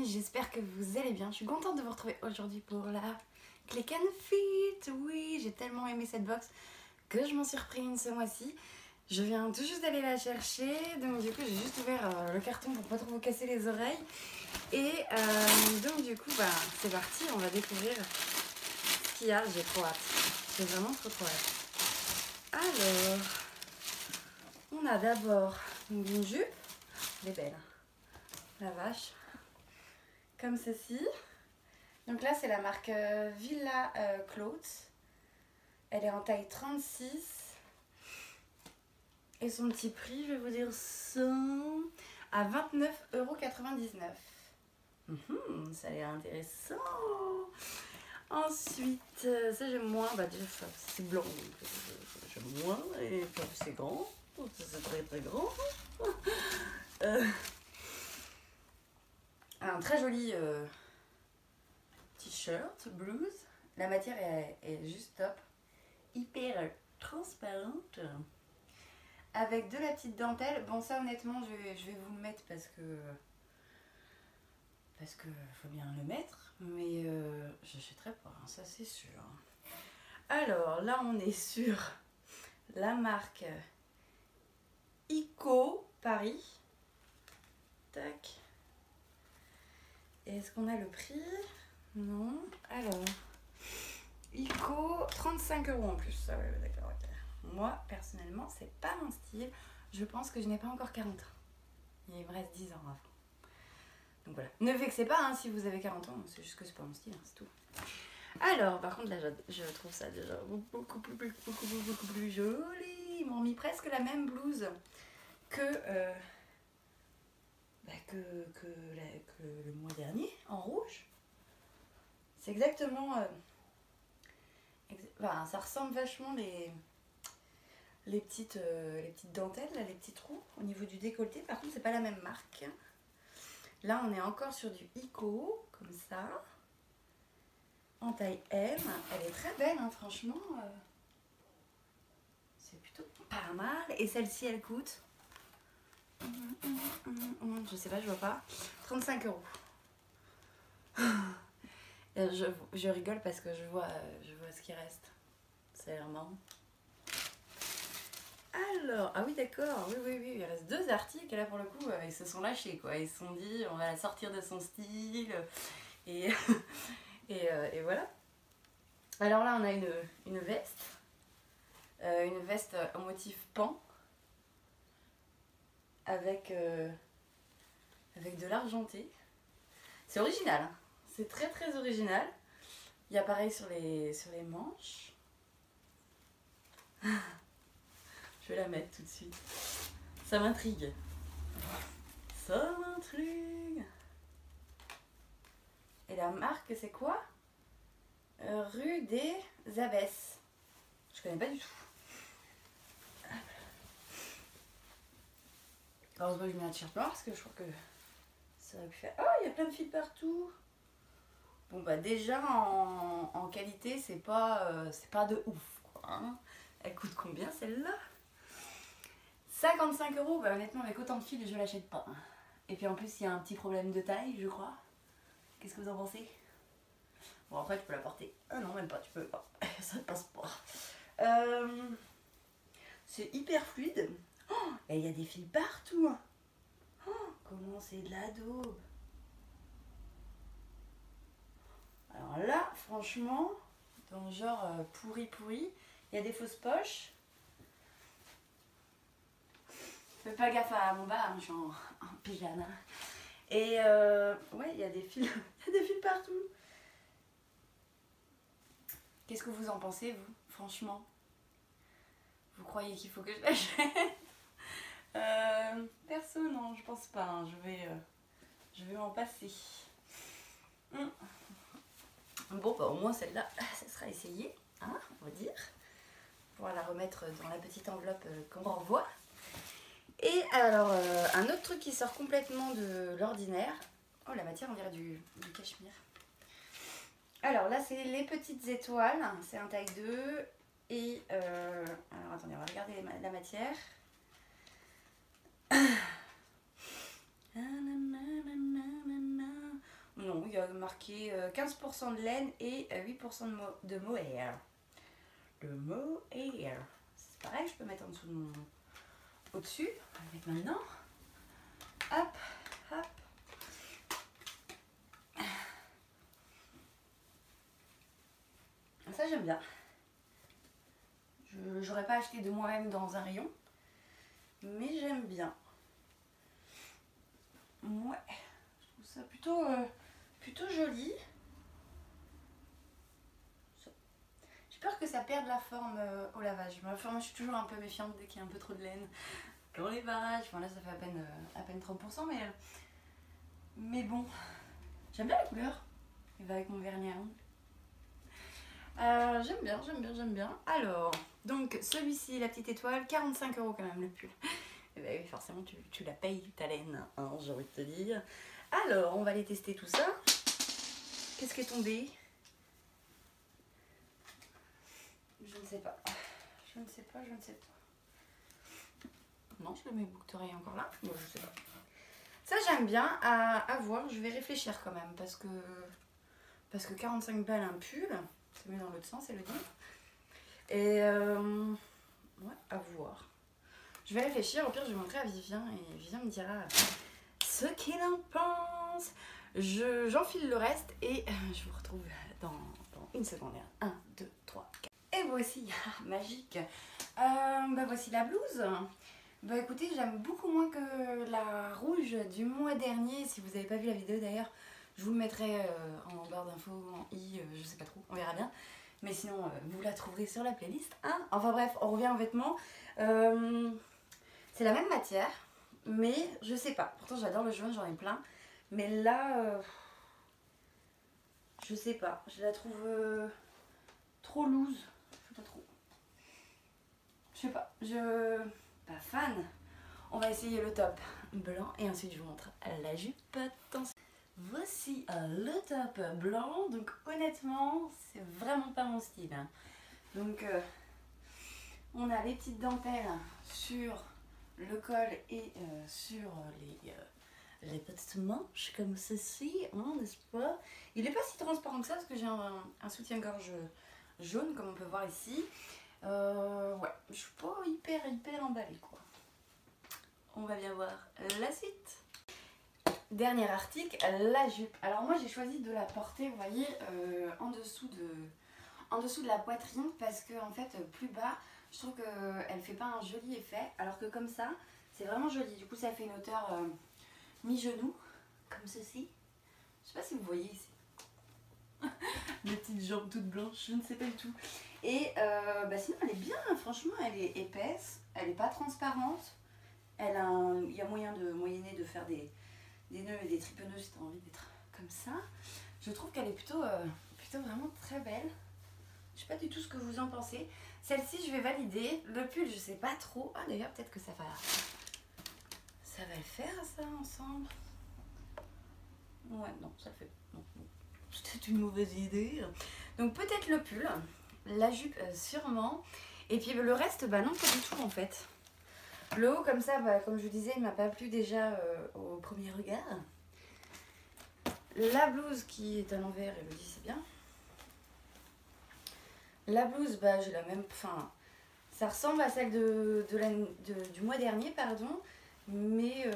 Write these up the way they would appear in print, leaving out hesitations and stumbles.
amis, j'espère que vous allez bien. Je suis contente de vous retrouver aujourd'hui pour la Click and Fit. Oui, j'ai tellement aimé cette box que je m'en suis repris une ce mois-ci. Je viens tout juste d'aller la chercher, donc du coup j'ai juste ouvert le carton pour pas trop vous casser les oreilles. Et donc du coup c'est parti, on va découvrir ce qu'il y a. J'ai trop hâte, j'ai vraiment trop hâte. Alors, on a d'abord une jupe, elle est belle, la vache, comme ceci. Donc là c'est la marque Villa Clothes, elle est en taille 36 et son petit prix, je vais vous dire ça, à 29,99 €. Ça a l'air intéressant. Ensuite, ça j'aime moins, déjà ça c'est blanc, donc j'aime moins, et puis c'est grand, donc c'est très grand. Un très joli t-shirt, blouse. La matière est juste top, hyper transparente, avec de la petite dentelle. Bon, ça honnêtement je vais vous le mettre parce que faut bien le mettre, mais je n'achèterai pas, hein, ça c'est sûr. Alors là on est sur la marque Ico Paris. Tac. Est-ce qu'on a le prix? Non. Alors, Ico, 35 € en plus. Ah ouais, d'accord, ok. Moi, personnellement, c'est pas mon style. Je pense que je n'ai pas encore 40 ans. Il me reste 10 ans avant. Donc voilà. Ne vexez pas hein, si vous avez 40 ans, c'est juste que c'est pas mon style, hein, c'est tout. Alors, par contre, là, je trouve ça déjà beaucoup plus joli. Ils m'ont mis presque la même blouse que le mois dernier, en rouge. C'est exactement... ça ressemble vachement les petites dentelles, là, les petits trous au niveau du décolleté. Par contre, c'est pas la même marque. Là, on est encore sur du Ico, comme ça, en taille M. Elle est très belle, hein, franchement. C'est plutôt pas mal. Et celle-ci, elle coûte... je sais pas, je vois pas. 35 €. Je rigole parce que je vois ce qui reste. Ça a l'air marrant. Alors, ah oui d'accord, oui, il reste 2 articles et là pour le coup ils se sont lâchés quoi. Ils se sont dit on va la sortir de son style et, et voilà. Alors là on a une veste. Une veste en motif pan avec de l'argenté. C'est original, hein. C'est très original. Il y a pareil sur les manches. Je vais la mettre tout de suite. Ça m'intrigue. Ça m'intrigue. Et la marque c'est quoi? Rue des Abbesses. Je connais pas du tout. Heureusement que je mets un t-shirt noir parce que je crois que ça aurait pu faire... Oh, il y a plein de fils partout. Bon déjà en qualité c'est pas de ouf quoi, hein. Elle coûte combien celle-là? 55 €. Honnêtement avec autant de fils je l'achète pas. Et puis en plus il y a un petit problème de taille je crois. Qu'est-ce que vous en pensez? Bon après tu peux la porter. Ah non même pas, tu peux pas. Ça ne passe pas. C'est hyper fluide. Oh, et il y a des fils partout. Oh, comment c'est de la daube. Alors là, franchement, dans le genre pourri, il y a des fausses poches. Fais pas gaffe à mon bas, hein, je suis en pyjama. Et ouais, il y a des fils, il y a des fils partout. Qu'est-ce que vous en pensez, vous, franchement? Vous croyez qu'il faut que je l'achète? Perso, non, je pense pas. Hein, je vais m'en passer. Bon, au moins celle-là, ça sera essayé, hein, on va dire. On va la remettre dans la petite enveloppe qu'on renvoie. Et alors, un autre truc qui sort complètement de l'ordinaire. Oh, la matière, on dirait du cachemire. Alors là, c'est les petites étoiles. C'est un taille 2. Et, alors attendez, on va regarder la matière. marqué 15% de laine et 8% de mohair. Le mohair. C'est pareil, je peux mettre en dessous de mon... au-dessus. On va le mettre maintenant. Hop, hop. Ça j'aime bien. J'aurais pas acheté de moi-même dans un rayon, mais j'aime bien. Ouais, je trouve ça plutôt joli. J'ai peur que ça perde la forme au lavage. Moi, je suis toujours un peu méfiante dès qu'il y a un peu trop de laine dans les barrages. Enfin là ça fait à peine 30%, mais bon, j'aime bien la couleur. Il va avec mon vernis à ongles. J'aime bien. Alors, donc celui-ci, la petite étoile, 45 € quand même le pull. Et bah oui, forcément tu la payes ta laine, hein, j'ai envie de te dire. Alors, on va aller tester tout ça. Qu'est-ce qui est tombé? Je ne sais pas. Non, je le mets boucle d'oreille encore là. Bon, je sais pas. Ça j'aime bien à voir, je vais réfléchir quand même parce que 45 balles un pull, c'est mieux dans l'autre sens, elle le dit. Et ouais, à voir. Je vais réfléchir, au pire je vais montrer à Vivien et Vivien me dira ce qu'il en pense. J'enfile le reste et je vous retrouve dans une seconde. 1, 2, 3, 4. Et voici, magique. Bah voici la blouse. Bah écoutez, j'aime beaucoup moins que la rouge du mois dernier. Si vous n'avez pas vu la vidéo d'ailleurs, je vous le mettrai en barre d'infos, en i, je sais pas trop, on verra bien. Mais sinon, vous la trouverez sur la playlist. Hein, enfin bref, on revient aux vêtements. C'est la même matière, mais je sais pas. Pourtant j'adore le jaune, j'en ai plein. Mais là, je sais pas. Je la trouve trop loose. Je sais pas trop. Je sais pas. Pas fan. On va essayer le top blanc et ensuite je vous montre la jupe. Attention. Voici le top blanc. Donc honnêtement, c'est vraiment pas mon style. Hein. Donc on a les petites dentelles sur le col et sur les petites manches comme ceci, hein, n'est-ce pas? Il n'est pas si transparent que ça parce que j'ai un soutien-gorge jaune comme on peut voir ici. Ouais, je suis pas hyper emballée quoi. On va bien voir la suite. Dernier article, la jupe. Alors moi j'ai choisi de la porter, vous voyez, en dessous de la poitrine parce que en fait plus bas, je trouve qu'elle fait pas un joli effet, alors que comme ça, c'est vraiment joli. Du coup ça fait une hauteur mi-genou, comme ceci. Je sais pas si vous voyez ici. Mes petites jambes toutes blanches, je ne sais pas du tout. Et bah sinon elle est bien, franchement elle est épaisse, elle n'est pas transparente. Il y a moyen de moyenner, de faire des nœuds et des triple nœuds si tu as envie d'être comme ça. Je trouve qu'elle est plutôt vraiment très belle. Je sais pas du tout ce que vous en pensez. Celle-ci je vais valider. Le pull je sais pas trop. Ah d'ailleurs peut-être que ça va le faire ça ensemble. Ouais non ça le fait. Non. C'est une mauvaise idée. Donc peut-être le pull. La jupe sûrement. Et puis le reste bah non pas du tout en fait. Le haut comme ça, bah, comme je vous disais, il m'a pas plu déjà au premier regard. La blouse qui est à l'envers, Elodie c'est bien. La blouse, bah j'ai la même, enfin, ça ressemble à celle du mois dernier, pardon. Mais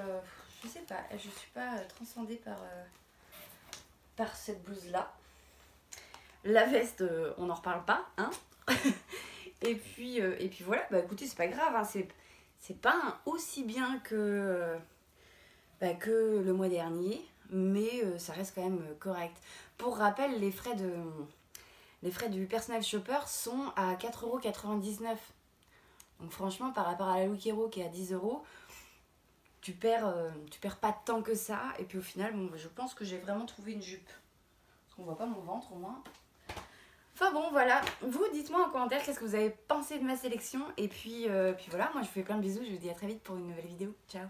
je sais pas, je suis pas transcendée par cette blouse là. La veste, on n'en reparle pas, hein. et puis voilà, bah écoutez, c'est pas grave, hein, c'est pas aussi bien que le mois dernier, mais ça reste quand même correct. Pour rappel, les frais du personal shopper sont à 4,99 €. Donc franchement, par rapport à la Look Hero qui est à 10 €, tu perds pas tant que ça. Et puis au final, bon, je pense que j'ai vraiment trouvé une jupe. Parce qu'on voit pas mon ventre au moins. Enfin bon voilà, vous dites-moi en commentaire qu'est-ce que vous avez pensé de ma sélection. Et puis voilà, moi je vous fais plein de bisous, je vous dis à très vite pour une nouvelle vidéo. Ciao.